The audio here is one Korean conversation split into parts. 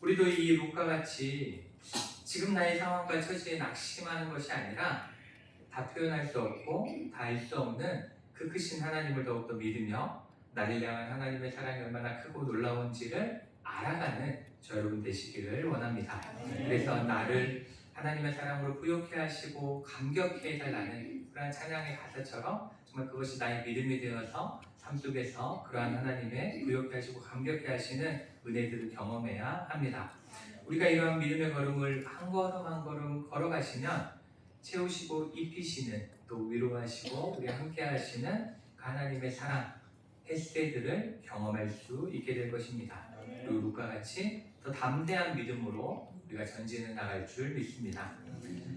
우리도 이 룻과 같이 지금 나의 상황과 처지에 낙심하는 것이 아니라 다 표현할 수 없고 다 알 수 없는 그 크신 하나님을 더욱더 믿으며 나를 향한 하나님의 사랑이 얼마나 크고 놀라운지를 알아가는 저 여러분 되시기를 원합니다. 그래서 나를 하나님의 사랑으로 부욕해 하시고 감격해 해달라는 그러한 찬양의 가사처럼 정말 그것이 나의 믿음이 되어서 삶 속에서 그러한 하나님의 부욕해 하시고 감격해 하시는 은혜들을 경험해야 합니다. 우리가 이러한 믿음의 걸음을 한 걸음 한 걸음 걸어가시면 채우시고 입히시는 또 위로하시고 우리 함께 하시는 그 하나님의 사랑, 햇새들을 경험할 수 있게 될 것입니다. 그리고 룻과 같이 더 담대한 믿음으로 우리가 전진해 나갈 줄 믿습니다.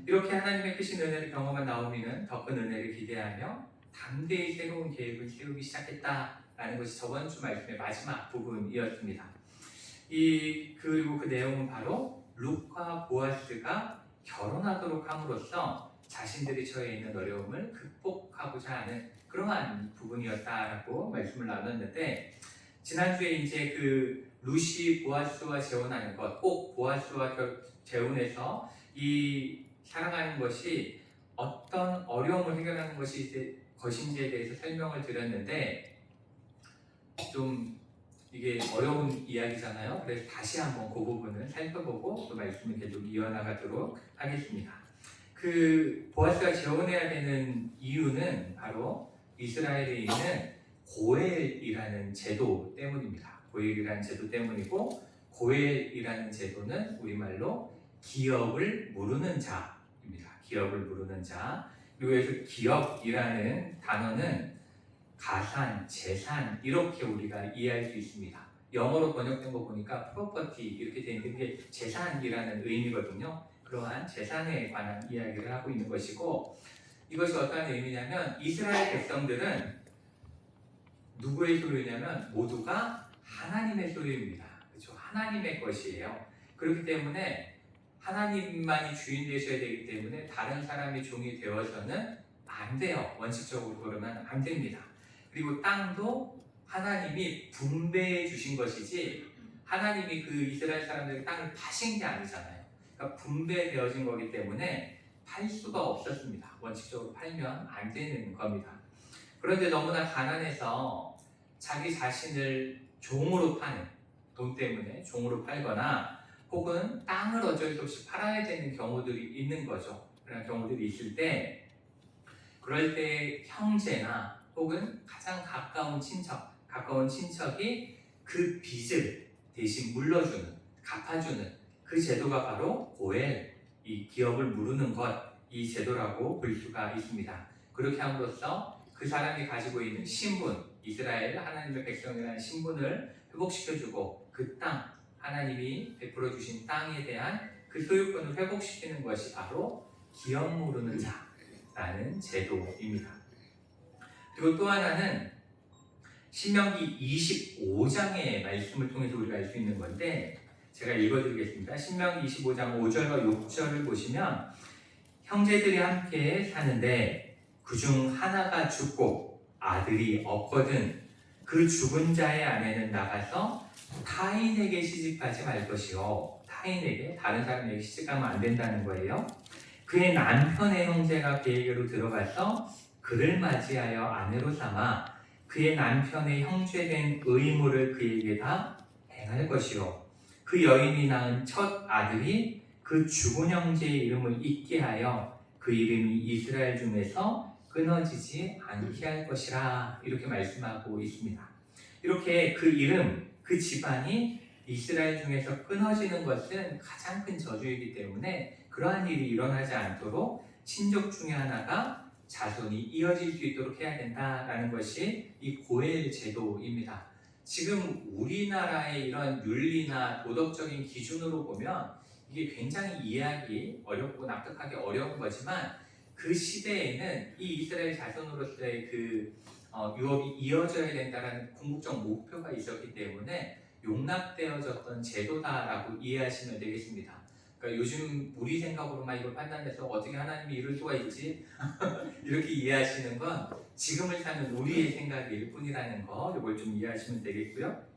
이렇게 하나님의 크신 은혜를 경험한 나오미는 더 큰 은혜를 기대하며 담대히 새로운 계획을 세우기 시작했다라는 것이 저번 주 말씀의 마지막 부분이었습니다. 그리고 그 내용은 바로 룻과 보아스가 결혼하도록 함으로써 자신들이 처해 있는 어려움을 극복하고자 하는 그러한 부분이었다라고 말씀을 나눴는데, 지난주에 이제 그 룻이 보아스와 재혼하는 것, 꼭 보아스와 재혼해서 이 살아가는 것이 어떤 어려움을 해결하는 것인지에 대해서 설명을 드렸는데, 좀 이게 어려운 이야기잖아요. 그래서 다시 한번 그 부분을 살펴보고 또 말씀을 계속 이어나가도록 하겠습니다. 그 보아스가 재혼해야 되는 이유는 바로 이스라엘에 있는 고엘이라는 제도 때문입니다. 고엘이라는 제도 때문이고, 고엘이라는 제도는 우리말로 기업을 무르는 자입니다. 기업을 무르는 자. 그리고 여기서 기업이라는 단어는 가산, 재산 이렇게 우리가 이해할 수 있습니다. 영어로 번역된 거 보니까 property 이렇게 되어 있는데 그게 재산이라는 의미거든요. 그러한 재산에 관한 이야기를 하고 있는 것이고, 이것이 어떠한 의미냐면 이스라엘 백성들은 누구의 소유냐면 모두가 하나님의 소유입니다. 그렇죠? 하나님의 것이에요. 그렇기 때문에 하나님만이 주인 되셔야 되기 때문에 다른 사람이 종이 되어서는 안 돼요. 원칙적으로 그러면 안 됩니다. 그리고 땅도 하나님이 분배해 주신 것이지 하나님이 그 이스라엘 사람들에게 땅을 파신 게 아니잖아요. 그러니까 분배되어진 거기 때문에 팔 수가 없었습니다. 원칙적으로 팔면 안 되는 겁니다. 그런데 너무나 가난해서 자기 자신을 종으로 파는, 돈 때문에 종으로 팔거나 혹은 땅을 어쩔 수 없이 팔아야 되는 경우들이 있는 거죠. 그런 경우들이 있을 때, 그럴 때 형제나 혹은 가장 가까운 친척이 그 빚을 대신 물러주는, 갚아주는 그 제도가 바로 고엘, 이 기업을 무르는 것, 이 제도라고 볼 수가 있습니다. 그렇게 함으로써 그 사람이 가지고 있는 신분, 이스라엘 하나님의 백성이라는 신분을 회복시켜주고 그 땅, 하나님이 베풀어 주신 땅에 대한 그 소유권을 회복시키는 것이 바로 기업 무르는 자라는 제도입니다. 그리고 또 하나는 신명기 25장의 말씀을 통해서 우리가 알 수 있는 건데, 제가 읽어드리겠습니다. 신명기 25장 5절과 6절을 보시면 형제들이 함께 사는데 그중 하나가 죽고 아들이 없거든 그 죽은 자의 아내는 나가서 타인에게 시집가지 말 것이요. 타인에게, 다른 사람에게 시집가면 안 된다는 거예요. 그의 남편의 형제가 그에게로 들어가서 그를 맞이하여 아내로 삼아 그의 남편의 형제된 의무를 그에게 다 행할 것이요. 그 여인이 낳은 첫 아들이 그 죽은 형제의 이름을 잊게 하여 그 이름이 이스라엘 중에서 끊어지지 않게 할 것이라, 이렇게 말씀하고 있습니다. 이렇게 그 이름, 그 집안이 이스라엘 중에서 끊어지는 것은 가장 큰 저주이기 때문에 그러한 일이 일어나지 않도록 친족 중에 하나가 자손이 이어질 수 있도록 해야 된다라는 것이 이 고엘 제도입니다. 지금 우리나라의 이런 윤리나 도덕적인 기준으로 보면 이게 굉장히 이해하기 어렵고 납득하기 어려운 거지만, 그 시대에는 이 이스라엘 자손으로서의 그 유업이 이어져야 된다는 궁극적 목표가 있었기 때문에 용납되어졌던 제도다라고 이해하시면 되겠습니다. 그러니까 요즘 우리 생각으로만 이걸 판단해서 어떻게 하나님이 이럴 수가 있지? 이렇게 이해하시는 건 지금을 사는 우리의 생각일 뿐이라는 거, 이걸 좀 이해하시면 되겠고요.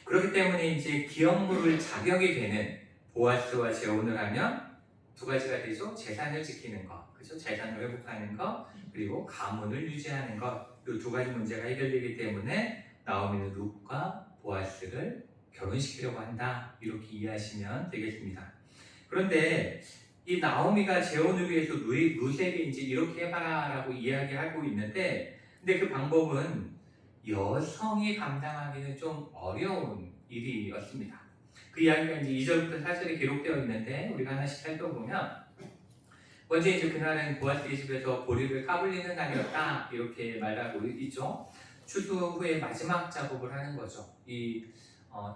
그렇기 때문에 이제 기업물을 자격이 되는 보아스와 재혼을 하면 두 가지가 되죠. 재산을 지키는 것, 그죠? 재산을 회복하는 것, 그리고 가문을 유지하는 것. 이 두 가지 문제가 해결되기 때문에 나오미는 룻과 보아스를 결혼시키려고 한다. 이렇게 이해하시면 되겠습니다. 그런데 이 나오미가 재혼을 위해서 룻에게 이제 이렇게 해봐라라고 이야기하고 있는데, 근데 그 방법은 여성이 감당하기는 좀 어려운 일이었습니다. 그 이야기가 이제 2절부터 4절에 기록되어 있는데 우리가 하나씩 살펴보면, 먼저 이제 그날은 보아스의 집에서 보리를 까불리는 날이었다 이렇게 말하고 있죠. 추수 후에 마지막 작업을 하는 거죠. 이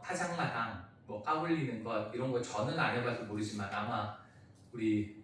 타작마당 뭐 까불리는 것 이런 거 저는 안 해봐서 모르지만 아마 우리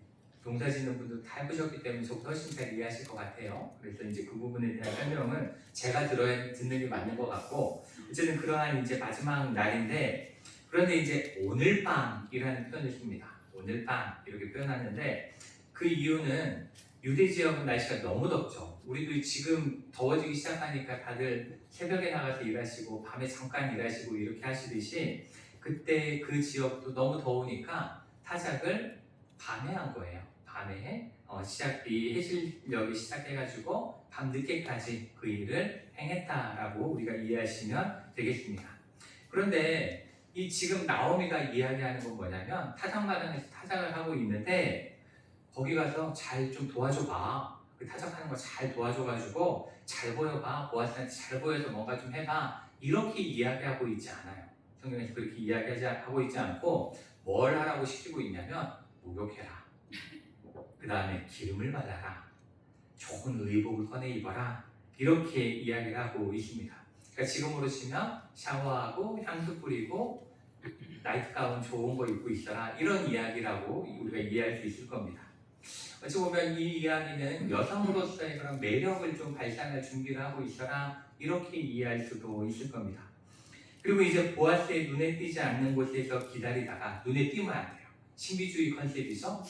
농사 짓는 분도 다 해보셨기 때문에 저보다 훨씬 잘 이해하실 것 같아요. 그래서 이제 그 부분에 대한 설명은 제가 듣는 게 맞는 것 같고, 어쨌든 그러한 이제 마지막 날인데, 그런데 이제 오늘 밤이라는 표현을 씁니다. 오늘 밤 이렇게 표현하는데, 그 이유는 유대 지역은 날씨가 너무 덥죠. 우리도 지금 더워지기 시작하니까 다들 새벽에 나가서 일하시고 밤에 잠깐 일하시고 이렇게 하시듯이, 그때 그 지역도 너무 더우니까 타작을 밤에 한 거예요. 밤에 이 해질녘이 시작해가지고 밤 늦게까지 그 일을 행했다라고 우리가 이해하시면 되겠습니다. 그런데 이 지금 나오미가 이야기하는 건 뭐냐면, 타작마당에서 타작을 하고 있는데 거기 가서 잘 좀 도와줘봐. 그 타작하는 거 잘 도와줘가지고 잘 보여봐. 보아스한테 잘 보여서 뭔가 좀 해봐. 이렇게 이야기하고 있지 않아요. 성경에서 그렇게 이야기하고 있지 않고 뭘 하라고 시키고 있냐면, 목욕해라. 그 다음에 기름을 발라라. 좋은 의복을 꺼내 입어라. 이렇게 이야기를 하고 있습니다. 그러니까 지금으로 치면 샤워하고 향수 뿌리고 나이트 가운 좋은 거 입고 있어라. 이런 이야기라고 우리가 이해할 수 있을 겁니다. 어찌 보면 이 이야기는 여성으로서의 그런 매력을 좀 발산할 준비를 하고 있어라. 이렇게 이해할 수도 있을 겁니다. 그리고 이제 보아스의 눈에 띄지 않는 곳에서 기다리다가, 눈에 띄면 안 돼요. 신비주의 컨셉이죠.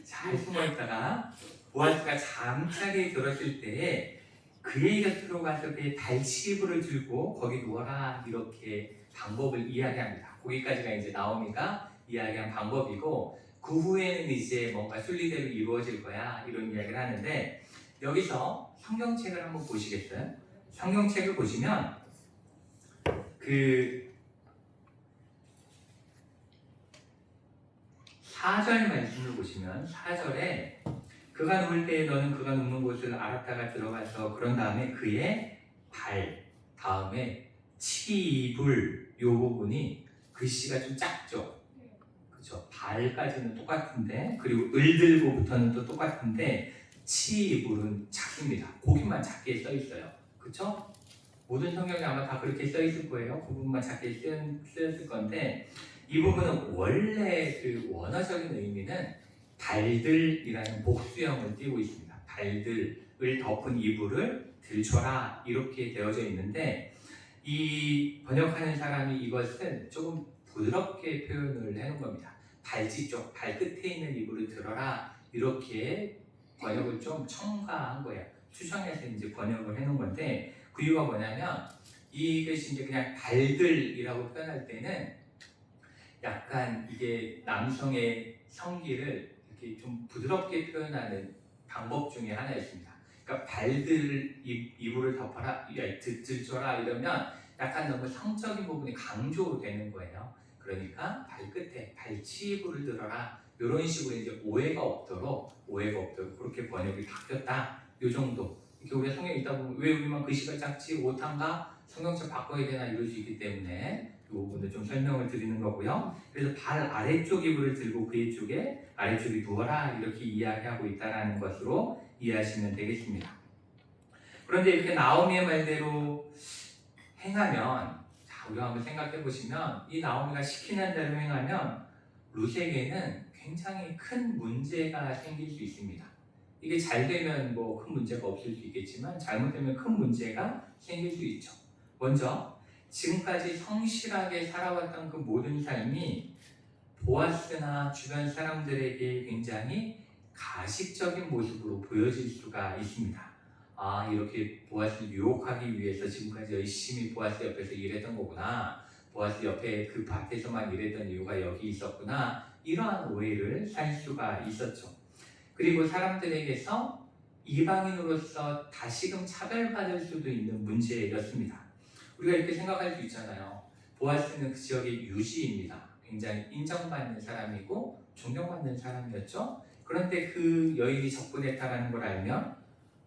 잘 숨어있다가 보아스가 잠자리에 들었을 때에 그의 곁으로 가서 그의 발치부를 들고 거기 누워라. 이렇게 방법을 이야기합니다. 거기까지가 이제 나오미가 이야기한 방법이고, 그 후에는 이제 뭔가 순리대로 이루어질 거야. 이런 이야기를 하는데, 여기서 성경책을 한번 보시겠어요? 성경책을 보시면 그 4절 말씀을 보시면, 4절에 그가 누울 때에 너는 그가 눕는 곳을 알았다가 들어가서 그런 다음에 그의 발 다음에 치이불 요 부분이 글씨가 좀 작죠. 그렇죠. 발까지는 똑같은데, 그리고 을들고부터는 또 똑같은데 치이불은 작습니다. 거기만 작게 써 있어요. 그렇죠? 모든 성경이 아마 다 그렇게 써 있을 거예요. 그 부분만 작게 쓰였을 건데, 이 부분은 원래 그 원어적인 의미는 발들이라는 복수형을 띄고 있습니다. 발들을 덮은 이불을 들춰라 이렇게 되어져 있는데, 이 번역하는 사람이 이것은 조금 부드럽게 표현을 해놓은 겁니다. 발지 쪽, 발끝에 있는 이불을 들어라 이렇게 번역을 좀 첨가한 거예요. 추정해서 이제 번역을 해놓은 건데, 그 이유가 뭐냐면, 이것이 이제 그냥 발들이라고 표현할 때는 약간 이게 남성의 성기를 이렇게 좀 부드럽게 표현하는 방법 중에 하나였습니다. 그러니까 발들 이불을 덮어라, 들쳐라 이러면 약간 너무 성적인 부분이 강조되는 거예요. 그러니까 발끝에 발치이불을 들어라 이런 식으로 이제 오해가 없도록 그렇게 번역이 바뀌었다. 이 정도. 이렇게 우리가 성경에 있다 보면 왜 우리만 글씨가 작지 못한가? 성경책 바꿔야 되나 이럴 수 있기 때문에 이 부분을 좀 설명을 드리는 거고요. 그래서 발 아래쪽 이불을 들고 그의 쪽에 아래쪽이 누워라 이렇게 이야기하고 있다는 것으로 이해하시면 되겠습니다. 그런데 이렇게 나오미의 말대로 행하면, 자, 우리가 한번 생각해 보시면 이 나오미가 시키는 대로 행하면 룻에게는 굉장히 큰 문제가 생길 수 있습니다. 이게 잘 되면 뭐 큰 문제가 없을 수 있겠지만 잘못되면 큰 문제가 생길 수 있죠. 먼저 지금까지 성실하게 살아왔던 그 모든 삶이 보아스나 주변 사람들에게 굉장히 가식적인 모습으로 보여질 수가 있습니다. 아, 이렇게 보아스를 유혹하기 위해서 지금까지 열심히 보아스 옆에서 일했던 거구나. 보아스 옆에 그 밭에서만 일했던 이유가 여기 있었구나, 이러한 오해를 살 수가 있었죠. 그리고 사람들에게서 이방인으로서 다시금 차별받을 수도 있는 문제였습니다. 우리가 이렇게 생각할 수 있잖아요. 보아스는 그 지역의 유지입니다. 굉장히 인정받는 사람이고 존경받는 사람이었죠. 그런데 그 여인이 접근했다는 걸 알면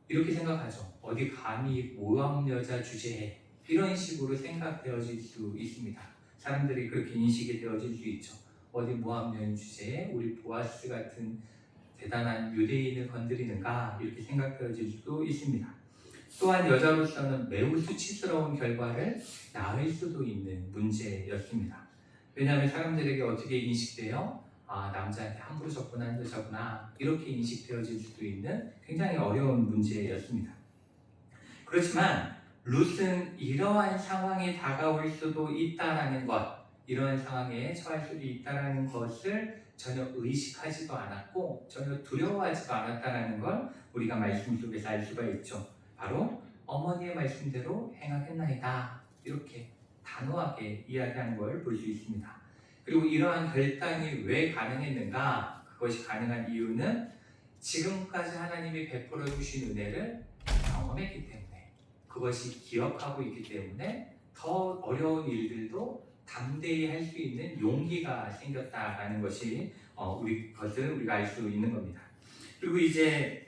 이렇게 생각하죠. 어디 감히 모함 여자 주제에, 이런 식으로 생각되어질 수 있습니다. 사람들이 그렇게 인식이 되어질 수 있죠. 어디 모함 여인 주제에 우리 보아스 같은 대단한 유대인을 건드리는가, 이렇게 생각되어질 수도 있습니다. 또한 여자로서는 매우 수치스러운 결과를 낳을 수도 있는 문제였습니다. 왜냐하면 사람들에게 어떻게 인식돼요? 남자한테 함부로 접근한 여자구나, 이렇게 인식되어질 수도 있는 굉장히 어려운 문제였습니다. 그렇지만 룻은 이러한 상황이 다가올 수도 있다라는 것, 이러한 상황에 처할 수도 있다라는 것을 전혀 의식하지도 않았고 전혀 두려워하지도 않았다라는 걸 우리가 말씀 속에서 알 수가 있죠. 바로 어머니의 말씀대로 행하겠나이다, 이렇게 단호하게 이야기하는 걸 볼 수 있습니다. 그리고 이러한 결단이 왜 가능했는가? 그것이 가능한 이유는 지금까지 하나님이 베풀어 주신 은혜를 경험했기 때문에, 그것이 기억하고 있기 때문에 더 어려운 일들도 담대히 할 수 있는 용기가 생겼다라는 것이 것을 우리가 알 수 있는 겁니다. 그리고 이제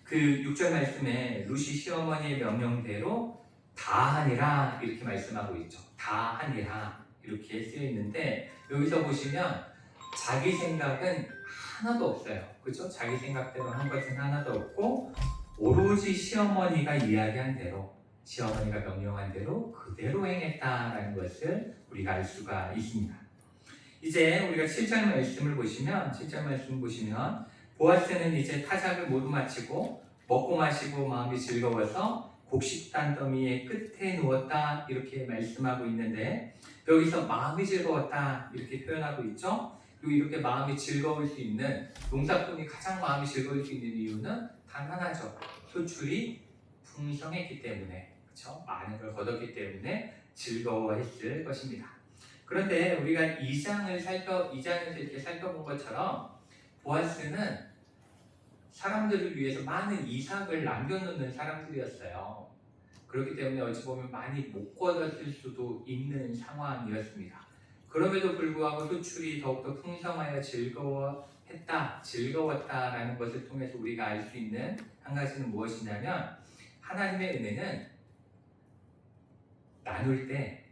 그 6절 말씀에 룻이 시어머니의 명령대로 다 하니라, 이렇게 말씀하고 있죠. 다 하니라, 이렇게 쓰여 있는데, 여기서 보시면 자기 생각은 하나도 없어요. 그렇죠? 자기 생각대로 한 것은 하나도 없고 오로지 시어머니가 이야기한 대로, 시어머니가 명령한 대로 그대로 행했다라는 것을 우리가 알 수가 있습니다. 이제 우리가 7절 말씀을 보시면, 7절 말씀 보시면 보아스는 이제 타작을 모두 마치고 먹고 마시고 마음이 즐거워서 곡식단 더미의 끝에 누웠다, 이렇게 말씀하고 있는데, 여기서 마음이 즐거웠다 이렇게 표현하고 있죠. 그리고 이렇게 마음이 즐거울 수 있는, 농사꾼이 가장 마음이 즐거울 수 있는 이유는 단 하나죠. 소출이 풍성했기 때문에, 그렇죠? 많은 걸 거뒀기 때문에 즐거워했을 것입니다. 그런데 우리가 2장에서 이렇게 살펴본 것처럼 보아스는 사람들을 위해서 많은 이삭을 남겨놓는 사람들이었어요. 그렇기 때문에 어찌 보면 많이 못 거뒀을 수도 있는 상황이었습니다. 그럼에도 불구하고 소출이 더욱더 풍성하여 즐거웠다라는 것을 통해서 우리가 알 수 있는 한 가지는 무엇이냐면, 하나님의 은혜는 나눌 때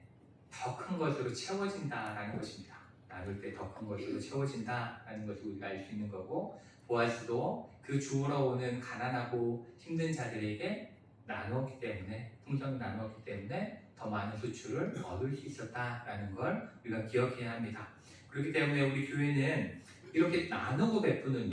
더 큰 것으로 채워진다라는 것입니다. 나눌 때 더 큰 것으로 채워진다라는 것을 우리가 알 수 있는 거고, 보아스도 그 주우러 오는 가난하고 힘든 자들에게 나누었기 때문에, 풍성히 나누었기 때문에 더 많은 수출을 얻을 수 있었다라는 걸 우리가 기억해야 합니다. 그렇기 때문에 우리 교회는 이렇게 나누고 베푸는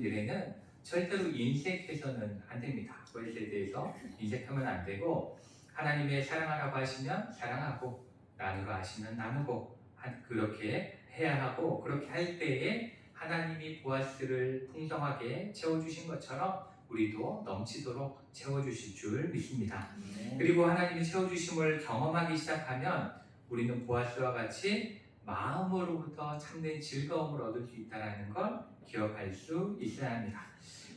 일에는 절대로 인색해서는 안 됩니다. 그것에 대해서 인색하면 안 되고, 하나님의 사랑하라고 하시면 사랑하고, 나누라 하시면 나누고, 그렇게 해야 하고, 그렇게 할 때에 하나님이 보아스를 풍성하게 채워주신 것처럼 우리도 넘치도록 채워주실 줄 믿습니다. 그리고 하나님이 채워주심을 경험하기 시작하면 우리는 보아스와 같이 마음으로부터 참된 즐거움을 얻을 수 있다는 걸 기억할 수 있어야 합니다.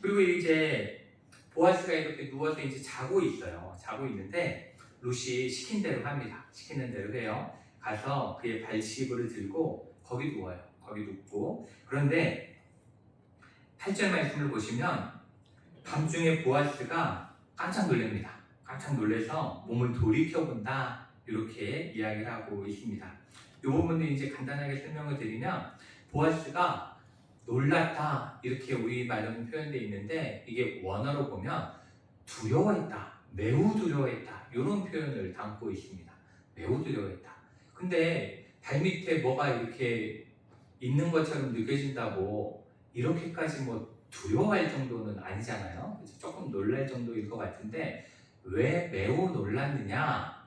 그리고 이제 보아스가 이렇게 누워서 이제 자고 있어요. 자고 있는데 룻이 시킨 대로 합니다. 시키는 대로 해요. 가서 그의 발치부를 들고 거기 누워요. 거기 눕고, 그런데 8절 말씀을 보시면 밤중에 보아스가 깜짝 놀랍니다. 깜짝 놀라서 몸을 돌이켜본다, 이렇게 이야기를 하고 있습니다. 이 부분을 이제 간단하게 설명을 드리면, 보아스가 놀랐다, 이렇게 우리 말로는 표현되어 있는데, 이게 원어로 보면 두려워했다, 매우 두려워했다, 이런 표현을 담고 있습니다. 매우 두려워했다. 근데 발밑에 뭐가 이렇게 있는 것처럼 느껴진다고 이렇게까지 두려워할 정도는 아니잖아요. 그래서 조금 놀랄 정도일 것 같은데, 왜 매우 놀랐느냐?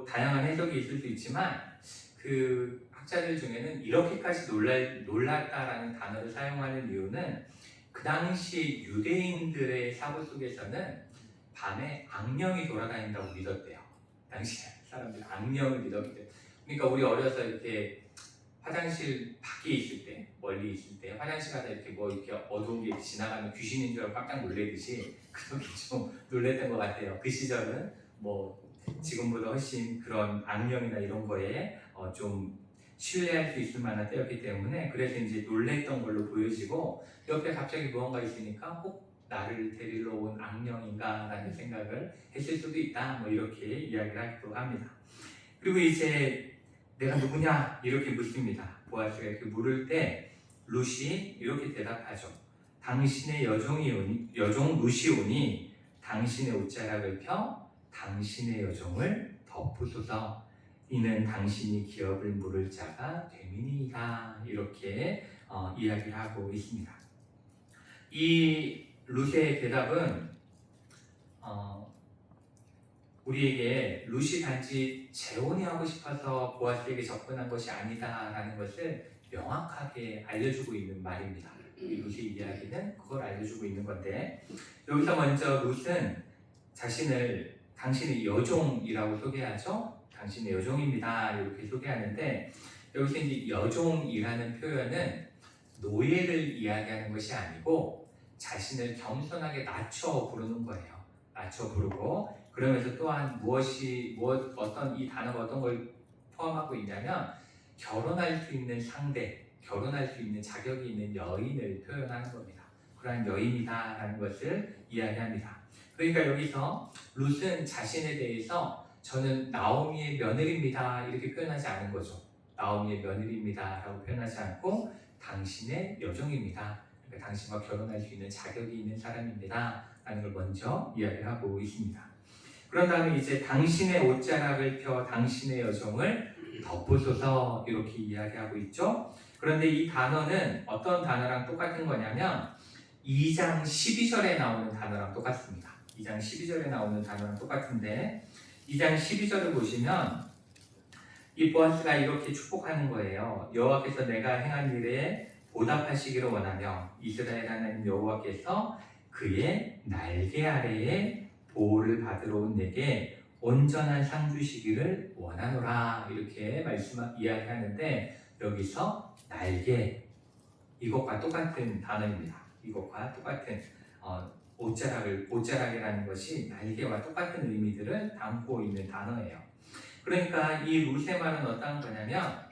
다양한 해석이 있을 수 있지만, 그 학자들 중에는 이렇게까지 놀랐다라는 단어를 사용하는 이유는, 그 당시 유대인들의 사고 속에서는 밤에 악령이 돌아다닌다고 믿었대요. 당시 사람들이 악령을 믿었기 때문에. 그러니까 우리 어려서 이렇게 화장실 밖에 있을 때, 멀리 있을 때 화장실 가다 이렇게 뭐 이렇게 어두운 게 지나가면 귀신인 줄 알고 깜짝 놀래듯이 그렇게 좀 놀랬던 것 같아요. 그 시절은 뭐 지금보다 훨씬 그런 악령이나 이런 거에 좀 신뢰할 수 있을 만한 때였기 때문에 그래서 이제 놀랬던 걸로 보여지고 옆에 갑자기 무언가 있으니까 혹 나를 데리러 온 악령인가 라는 생각을 했을 수도 있다 뭐 이렇게 이야기를 하기도 합니다. 그리고 이제 내가 누구냐 이렇게 묻습니다. 보아스가 이렇게 물을 때 룻이 이렇게 대답하죠. 당신의 여종 룻이 오니 당신의 옷자락을 펴 당신의 여종을 덮으소서. 이는 당신이 기업을 물을 자가 됨이니이다. 이렇게 이야기를 하고 있습니다. 이 룻의 대답은 우리에게 룻이 단지 재혼이 하고 싶어서 보아스에게 접근한 것이 아니다라는 것을 명확하게 알려주고 있는 말입니다. 이 룻의 이야기는 그걸 알려주고 있는 건데 여기서 먼저 룻은 자신을 당신의 여종이라고 소개하죠. 당신의 여종입니다. 이렇게 소개하는데 여기서 이제 여종이라는 표현은 노예를 이야기하는 것이 아니고 자신을 겸손하게 낮춰 부르는 거예요. 낮춰 부르고 그러면서 또한 어떤 이 단어가 어떤 걸 포함하고 있냐면 결혼할 수 있는 상대, 결혼할 수 있는 자격이 있는 여인을 표현하는 겁니다. 그러한 여인이다라는 것을 이야기합니다. 그러니까 여기서 룻은 자신에 대해서 저는 나오미의 며느리입니다 이렇게 표현하지 않은 거죠. 나오미의 며느리입니다라고 표현하지 않고 당신의 여종입니다. 그러니까 당신과 결혼할 수 있는 자격이 있는 사람입니다 라는 걸 먼저 이야기를 하고 있습니다. 그런 다음에 이제 당신의 옷자락을 펴 당신의 여종을 덮으소서 이렇게 이야기하고 있죠. 그런데 이 단어는 어떤 단어랑 똑같은 거냐면 2장 12절에 나오는 단어랑 똑같습니다. 2장 12절에 나오는 단어랑 똑같은데 2장 12절을 보시면 이 보아스가 이렇게 축복하는 거예요. 여호와께서 내가 행한 일에 보답하시기를 원하며 이스라엘 하나님 여호와께서 그의 날개 아래에 보호를 받으러 온 내게 온전한 상 주시기를 원하노라 이렇게 이야기하는데 여기서 날개 이것과 똑같은 단어입니다. 이것과 똑같은 옷자락이라는 것이 날개와 똑같은 의미들을 담고 있는 단어예요. 그러니까 이 룻의 말은 어떤 거냐면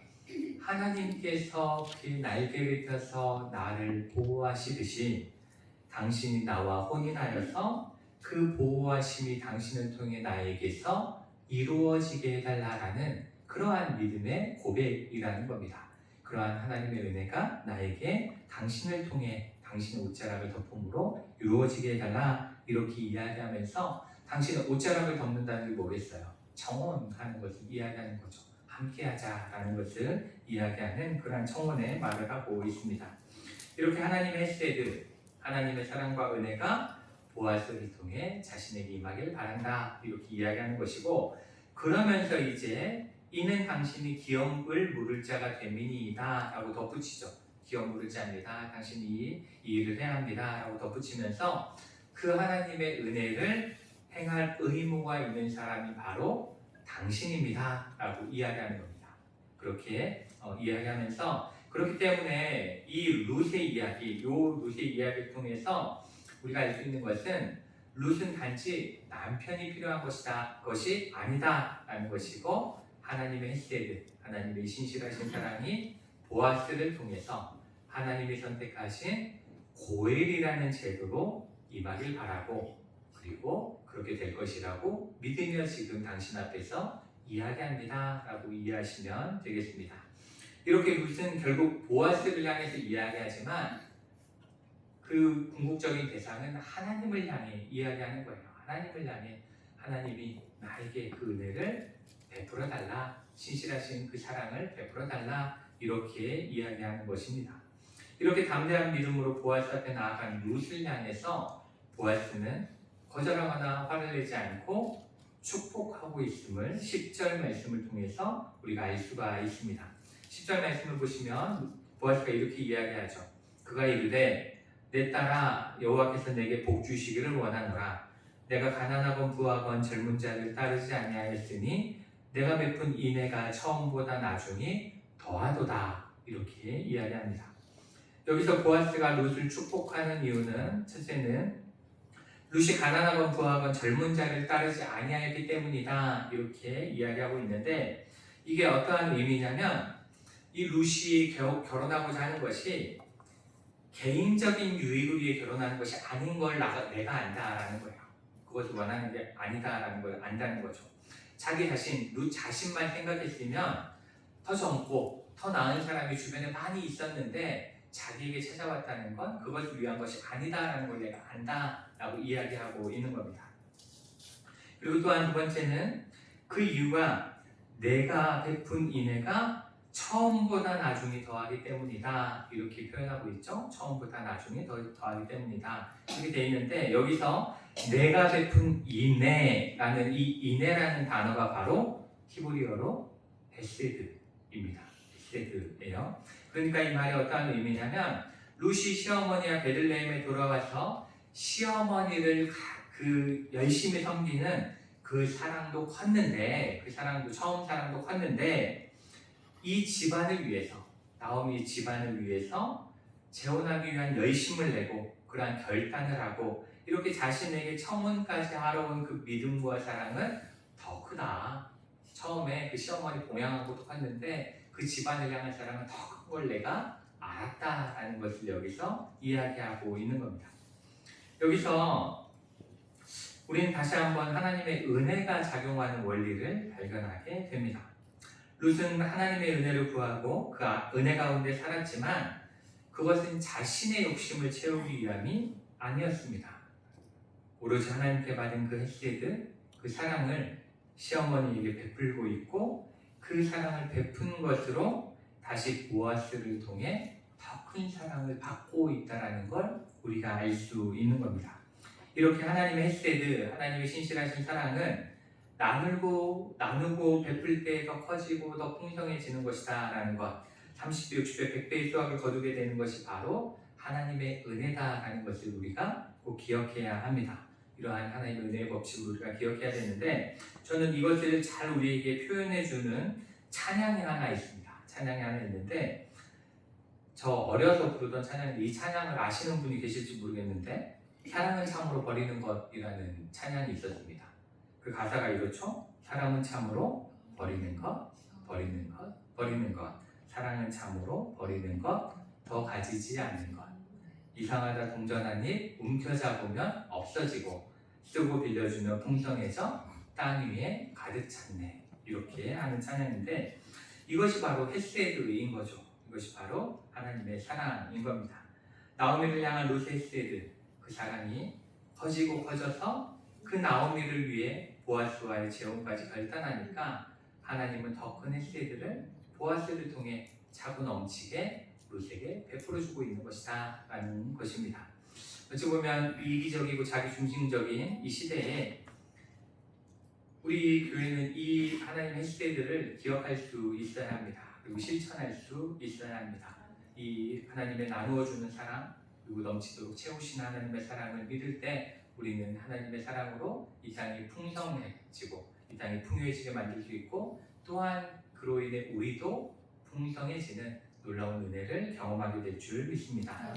하나님께서 그 날개를 펴서 나를 보호하시듯이 당신이 나와 혼인하여서 그 보호하심이 당신을 통해 나에게서 이루어지게 해달라라는 그러한 믿음의 고백이라는 겁니다. 그러한 하나님의 은혜가 나에게 당신을 통해 당신의 옷자락을 덮음으로 이루어지게 해달라 이렇게 이야기하면서 당신의 옷자락을 덮는다는 게 뭐겠어요? 청혼하는 것을 이야기하는 거죠. 함께하자라는 것을 이야기하는 그러한 청혼의 말을 하고 있습니다. 이렇게 하나님의 헤세드, 하나님의 사랑과 은혜가 보아스를 통해 자신에게 임하길 바란다 이렇게 이야기하는 것이고 그러면서 이제 이는 당신이 기업을 물을 자가 됨이니이다 라고 덧붙이죠. 기업 물을 자입니다. 당신이 이 일을 해야 합니다 라고 덧붙이면서 그 하나님의 은혜를 행할 의무가 있는 사람이 바로 당신입니다 라고 이야기하는 겁니다. 그렇게 이야기하면서 그렇기 때문에 이 룻의 이야기를 통해서 우리가 알 수 있는 것은 룻은 단지 남편이 필요한 것이 아니다 라는 것이고 하나님의 헤세드, 하나님의 신실하신 사랑이 보아스를 통해서 하나님이 선택하신 고엘이라는 제도로 임하길 바라고 그리고 그렇게 될 것이라고 믿으며 지금 당신 앞에서 이야기합니다 라고 이해하시면 되겠습니다. 이렇게 룻은 결국 보아스를 향해서 이야기하지만 그 궁극적인 대상은 하나님을 향해 이야기하는 거예요. 하나님을 향해 하나님이 나에게 그 은혜를 베풀어 달라, 신실하신 그 사랑을 베풀어 달라 이렇게 이야기하는 것입니다. 이렇게 담대한 믿음으로 보아스 앞에 나아간 룻을 향해서 보아스는 거절하거나 화를 내지 않고 축복하고 있음을 10절 말씀을 통해서 우리가 알 수가 있습니다. 10절 말씀을 보시면 보아스가 이렇게 이야기하죠. 그가 이르되 내 딸아 여호와께서 내게 복 주시기를 원하노라. 내가 가난하건 부하건 젊은 자를 따르지 아니하였으니 내가 베푼 인애가 처음보다 나중이 더하도다. 이렇게 이야기합니다. 여기서 보아스가 룻을 축복하는 이유는 첫째는 룻이 가난하건 부하건 젊은 자를 따르지 아니하였기 때문이다. 이렇게 이야기하고 있는데 이게 어떠한 의미냐면 이 룻이 결혼하고자 하는 것이 개인적인 유익을 위해 결혼하는 것이 아닌 걸 내가 안다라는 거예요. 그것을 원하는 게 아니다라는 걸 안다는 거죠. 자기 자신, 룻 자신만 생각했으면 더 젊고 더 나은 사람이 주변에 많이 있었는데 자기에게 찾아왔다는 건 그것을 위한 것이 아니다라는 걸 내가 안다라고 이야기하고 있는 겁니다. 그리고 또한 두 번째는 그 이유가 내가 베푼 인애가 처음보다 나중이 더하기 때문이다. 이렇게 표현하고 있죠. 처음보다 나중이 더하기 때문이다. 이렇게 되어 있는데 여기서 내가 베푼 인애라는 이 인애라는 단어가 바로 히브리어로 헤세드입니다. 헤세드예요. 그러니까 이 말이 어떠한 의미냐면 룻이 시어머니와 베들레헴에 돌아와서 시어머니를 그 열심히 섬기는 그 사랑도 컸는데 그 사랑도 처음 사랑도 컸는데 이 집안을 위해서 나오미 집안을 위해서 재혼하기 위한 열심을 내고 그러한 결단을 하고 이렇게 자신에게 청혼까지 하러 온 그 믿음과 사랑은 더 크다. 처음에 그 시어머니 봉양하고 똑같는데 그 집안을 향한 사랑은 더 큰 걸 내가 알았다라는 것을 여기서 이야기하고 있는 겁니다. 여기서 우리는 다시 한번 하나님의 은혜가 작용하는 원리를 발견하게 됩니다. 룻은 하나님의 은혜를 구하고 그 은혜 가운데 살았지만 그것은 자신의 욕심을 채우기 위함이 아니었습니다. 오로지 하나님께 받은 그 헤세드, 그 사랑을 시어머니에게 베풀고 있고 그 사랑을 베푼 것으로 다시 보아스를 통해 더 큰 사랑을 받고 있다는 걸 우리가 알 수 있는 겁니다. 이렇게 하나님의 헤세드, 하나님의 신실하신 사랑은 나누고 베풀 때 더 커지고 더 풍성해지는 것이다 라는 것, 30배, 60배, 100배의 수확을 거두게 되는 것이 바로 하나님의 은혜다라는 것을 우리가 꼭 기억해야 합니다. 이러한 하나님의 은혜의 법칙을 우리가 기억해야 되는데 저는 이것을 잘 우리에게 표현해주는 찬양이 하나 있습니다. 찬양이 하나 있는데 저 어려서 부르던 찬양인데 이 찬양을 아시는 분이 계실지 모르겠는데 사랑은 참으로 버리는 것이라는 찬양이 있었습니다. 그 가사가 이렇죠. 사랑은 참으로 버리는 것, 버리는 것, 버리는 것. 사랑은 참으로 버리는 것, 더 가지지 않는 것. 이상하다 동전한 입 움켜잡으면 없어지고 쓰고 빌려주면 풍성해져 땅 위에 가득 찼네. 이렇게 하는 찬양인데 이것이 바로 헤세드인 거죠. 이것이 바로 하나님의 사랑인 겁니다. 나오미를 향한 룻의 헤세드, 그 사랑이 커지고 커져서 그 나오미를 위해 보아스와의 재혼까지 결단하니까 하나님은 더 큰 헤세드를 보아스를 통해 차고 넘치게 룻에게 베풀어주고 있는 것이다 라는 것입니다. 어찌 보면 이기적이고 자기중심적인 이 시대에 우리 교회는 이 하나님의 헤세드를 기억할 수 있어야 합니다. 그리고 실천할 수 있어야 합니다. 이 하나님의 나누어주는 사랑 그리고 넘치도록 채우시는 하나님의 사랑을 믿을 때 우리는 하나님의 사랑으로 이 땅이 풍성해지고 이 땅이 풍요해지게 만들 수 있고 또한 그로 인해 우리도 풍성해지는 놀라운 은혜를 경험하게 될 줄 믿습니다.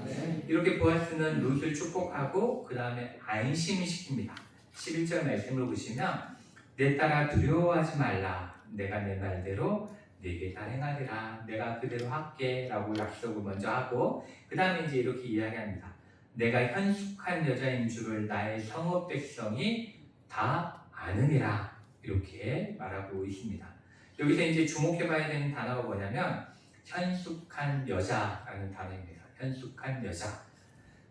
이렇게 보아스는 룻을 축복하고 그 다음에 안심시킵니다. 11절 말씀을 보시면 내 딸아 두려워하지 말라 내가 내 말대로 내게 다 행하리라 내가 그대로 할게 라고 약속을 먼저 하고 그 다음에 이제 이렇게 이야기합니다. 내가 현숙한 여자인 줄을 나의 성읍 백성이 다 아느니라 이렇게 말하고 있습니다. 여기서 이제 주목해봐야 되는 단어가 뭐냐면 현숙한 여자라는 단어입니다. 현숙한 여자.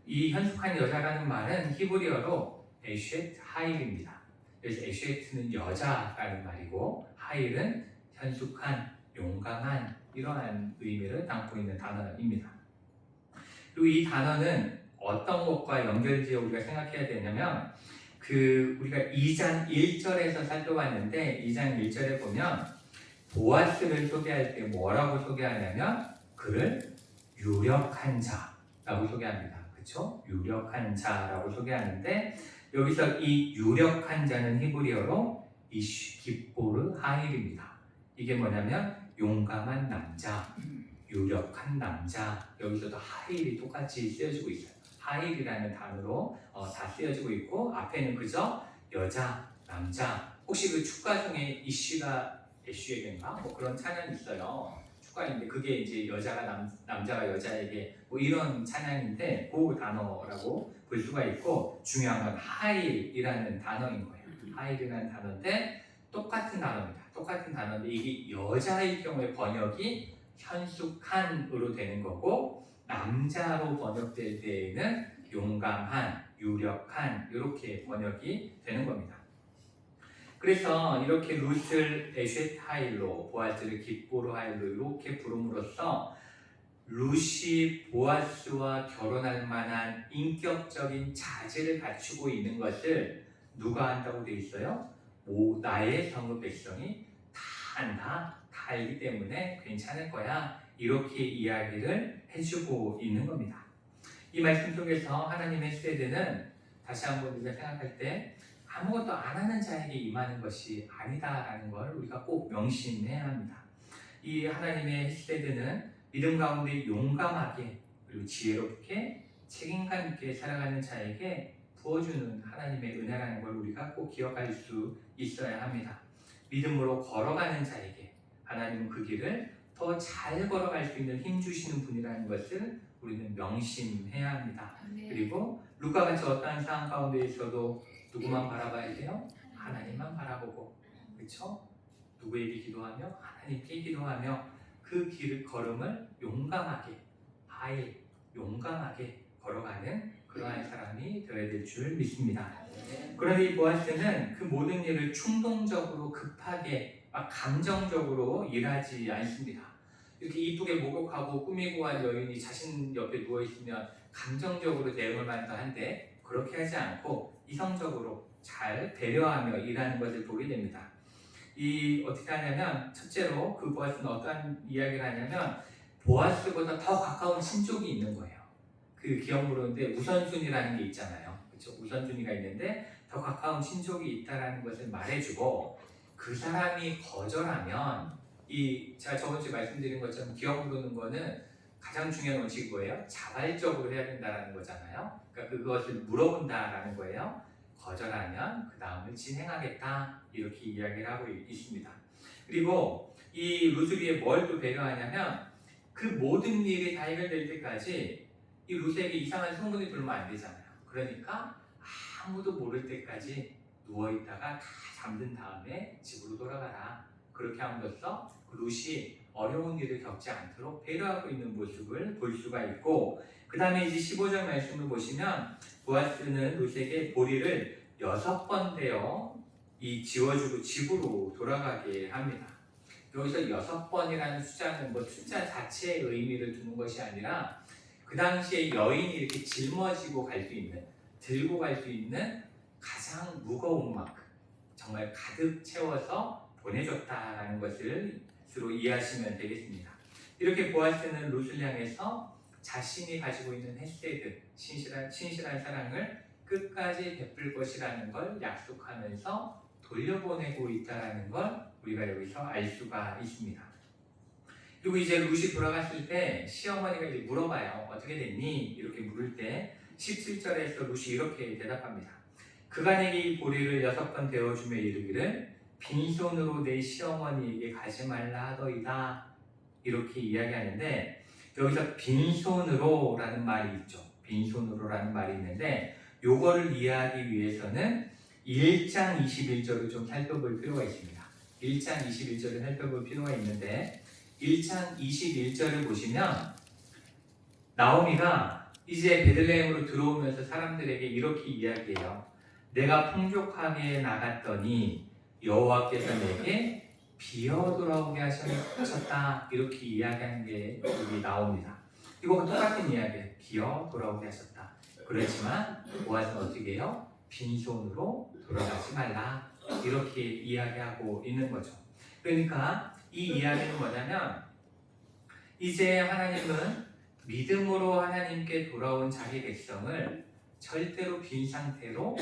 이 현숙한 여자라는 말은 히브리어로 에쉐트 하일입니다. 그래서 에쉐트는 여자라는 말이고 하일은 현숙한, 용감한 이러한 의미를 담고 있는 단어입니다. 그리고 이 단어는 어떤 것과 연결지어 우리가 생각해야 되냐면 우리가 2장 1절에서 살펴봤는데 2장 1절에 보면 보아스를 소개할 때 뭐라고 소개하냐면 그를 유력한 자라고 소개합니다. 그렇죠? 유력한 자라고 소개하는데 여기서 이 유력한 자는 히브리어로 기포르 하일입니다. 이게 뭐냐면 용감한 남자, 유력한 남자. 여기서도 하일이 똑같이 쓰여지고 있어요. 하일이라는 단어로 다 쓰여지고 있고 앞에는 그저 여자, 남자. 혹시 그 축가 중에 이슈가 애쉬에게인가 뭐 그런 찬양이 있어요. 축가인데 그게 이제 여자가 남자가 여자에게 뭐 이런 찬양인데 그 단어라고 볼 수가 있고 중요한 건 하일이라는 단어인 거예요. 하일이라는 단어인데 똑같은 단어입니다. 똑같은 단어인데 이게 여자의 경우에 번역이 현숙한으로 되는 거고 남자로 번역될 때에는 용감한, 유력한 이렇게 번역이 되는 겁니다. 그래서 이렇게 룻을 에쉐타일로, 보아스를 기포로 하일로 이렇게 부름으로써 룻이 보아스와 결혼할 만한 인격적인 자질을 갖추고 있는 것을 누가 한다고 돼 있어요? 나의 성읍 백성이 다 안다, 다 알기 때문에 괜찮을 거야. 이렇게 이야기를 해주고 있는 겁니다. 이 말씀 속에서 하나님의 세대는 다시 한번 우리가 생각할 때 아무것도 안 하는 자에게 임하는 것이 아니다라는 걸 우리가 꼭 명심해야 합니다. 이 하나님의 세대는 믿음 가운데 용감하게 그리고 지혜롭게 책임감 있게 살아가는 자에게 부어주는 하나님의 은혜라는 걸 우리가 꼭 기억할 수 있어야 합니다. 믿음으로 걸어가는 자에게 하나님은 그 길을 더 잘 걸어갈 수 있는 힘 주시는 분이라는 것을 우리는 명심해야 합니다. 그리고 루카같이 어떠한 상황 가운데 있어도 누구만 바라봐야 돼요? 하나님만 바라보고, 그렇죠? 누구에게 기도하며? 하나님께 기도하며 그 길을 걸음을 용감하게, 용감하게 걸어가는 그러한 사람이 되어야 될 줄 믿습니다. 그런데 이 보아스는 그 모든 일을 충동적으로 급하게 막 감정적으로 일하지 않습니다. 이렇게 이쁘게 목욕하고 꾸미고 한 여인이 자신 옆에 누워있으면 감정적으로 대응을 만다 한데 그렇게 하지 않고 이성적으로 잘 배려하며 일하는 것을 보게 됩니다. 어떻게 하냐면 첫째로 그 보아스는 어떠한 이야기를 하냐면 보아스보다 더 가까운 친족이 있는 거예요. 그 기억 모르는데 우선순위라는 게 있잖아요. 그렇죠? 우선순위가 있는데 더 가까운 친족이 있다라는 것을 말해주고 그 사람이 거절하면 제가 저번주에 말씀드린 것처럼 기억 모르는 거는 가장 중요한 원칙이 뭐예요? 자발적으로 해야 된다는 거잖아요. 그러니까 그것을 물어본다라는 거예요. 거절하면 그 다음을 진행하겠다 이렇게 이야기를 하고 있습니다. 그리고 이 루스비에 뭘 또 배려하냐면 그 모든 일이 다 해결될 때까지 이 루스에게 이상한 소문이 돌면 안 되잖아요. 그러니까 아무도 모를 때까지 누워있다가 다 잠든 다음에 집으로 돌아가라. 그렇게 함으로써 룻이 어려운 일을 겪지 않도록 배려하고 있는 모습을 볼 수가 있고 그 다음에 이제 15절 말씀을 보시면 보아스는 룻에게 보리를 6번 되어 지워주고 집으로 돌아가게 합니다. 여기서 6번이라는 숫자는 뭐 숫자 자체의 의미를 두는 것이 아니라 그 당시에 여인이 이렇게 짊어지고 갈 수 있는 들고 갈 수 있는 가장 무거운 만큼 정말 가득 채워서 보내줬다라는 것을 스스로 이해하시면 되겠습니다. 이렇게 보아스는 룻을 향해서 자신이 가지고 있는 헤세드, 신실한 사랑을 끝까지 베풀 것이라는 걸 약속하면서 돌려보내고 있다는 걸 우리가 여기서 알 수가 있습니다. 그리고 이제 룻이 돌아갔을 때 시어머니가 이제 물어봐요. 어떻게 됐니? 이렇게 물을 때 17절에서 룻이 이렇게 대답합니다. 그가 내게 이 보리를 6번 데워주며 이르기를 빈손으로 내 시어머니에게 가지 말라 하더이다. 이렇게 이야기하는데 여기서 빈손으로라는 말이 있죠. 빈손으로라는 말이 있는데 요거를 이해하기 위해서는 1장 21절을 좀 살펴볼 필요가 있습니다. 1장 21절을 살펴볼 필요가 있는데 1장 21절을 보시면 나오미가 이제 베들레헴으로 들어오면서 사람들에게 이렇게 이야기해요. 내가 풍족하게 나갔더니 여호와께서 내게 비어 돌아오게 하셨다. 이렇게 이야기하는 게 여기 나옵니다. 이거 똑같은 이야기예요. 비어 돌아오게 하셨다. 그렇지만 보아스는 어떻게 해요? 빈손으로 돌아가지 말라. 이렇게 이야기하고 있는 거죠. 그러니까 이 이야기는 뭐냐면 이제 하나님은 믿음으로 하나님께 돌아온 자기 백성을 절대로 빈 상태로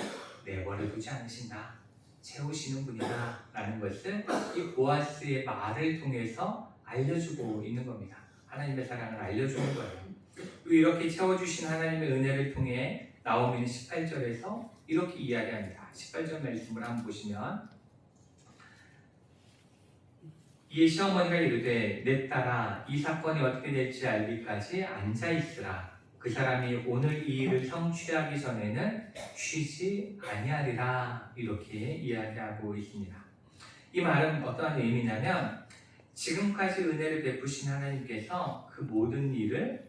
내버려두지 않으신다. 채우시는 분이다 라는 것을 이 보아스의 말을 통해서 알려주고 있는 겁니다. 하나님의 사랑을 알려주는 거예요. 이렇게 채워주신 하나님의 은혜를 통해 나오미는 18절에서 이렇게 이야기합니다. 18절 말씀을 한번 보시면 이에 시어머니가 이르되 내 딸아 이 사건이 어떻게 될지 알기까지 앉아있으라. 그 사람이 오늘 이 일을 성취하기 전에는 쉬지 아니하리라. 이렇게 이야기하고 있습니다. 이 말은 어떠한 의미냐면 지금까지 은혜를 베푸신 하나님께서 그 모든 일을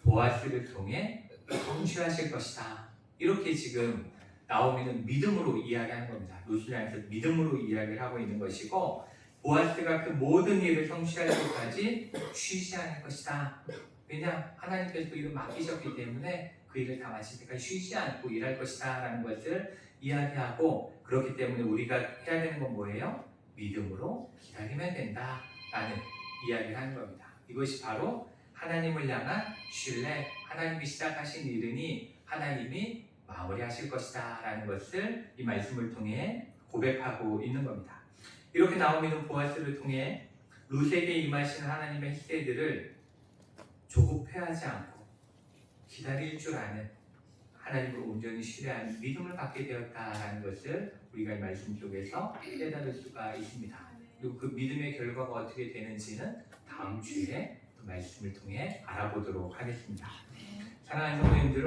보아스를 통해 성취하실 것이다. 이렇게 지금 나오미는 믿음으로 이야기하는 겁니다. 룻을 향해서 믿음으로 이야기를 하고 있는 것이고 보아스가 그 모든 일을 성취할 때까지 쉬지 않을 것이다. 왜냐? 하나님께서 그 일을 맡기셨기 때문에 그 일을 다 마칠 때까지 쉬지 않고 일할 것이다 라는 것을 이야기하고 그렇기 때문에 우리가 해야 되는 건 뭐예요? 믿음으로 기다리면 된다 라는 이야기를 하는 겁니다. 이것이 바로 하나님을 향한 신뢰, 하나님이 시작하신 일이니 하나님이 마무리하실 것이다 라는 것을 이 말씀을 통해 고백하고 있는 겁니다. 이렇게 나오미는 보아스를 통해 룻에게 임하신 하나님의 희대들을 조급해하지 않고 기다릴 줄 아는 하나님을 온전히 신뢰하는 믿음을 갖게 되었다라는 것을 우리가 이 말씀 속에서 깨달을 수가 있습니다. 그리고 그 믿음의 결과가 어떻게 되는지는 다음 주에 그 말씀을 통해 알아보도록 하겠습니다. 사랑하는 성도님들,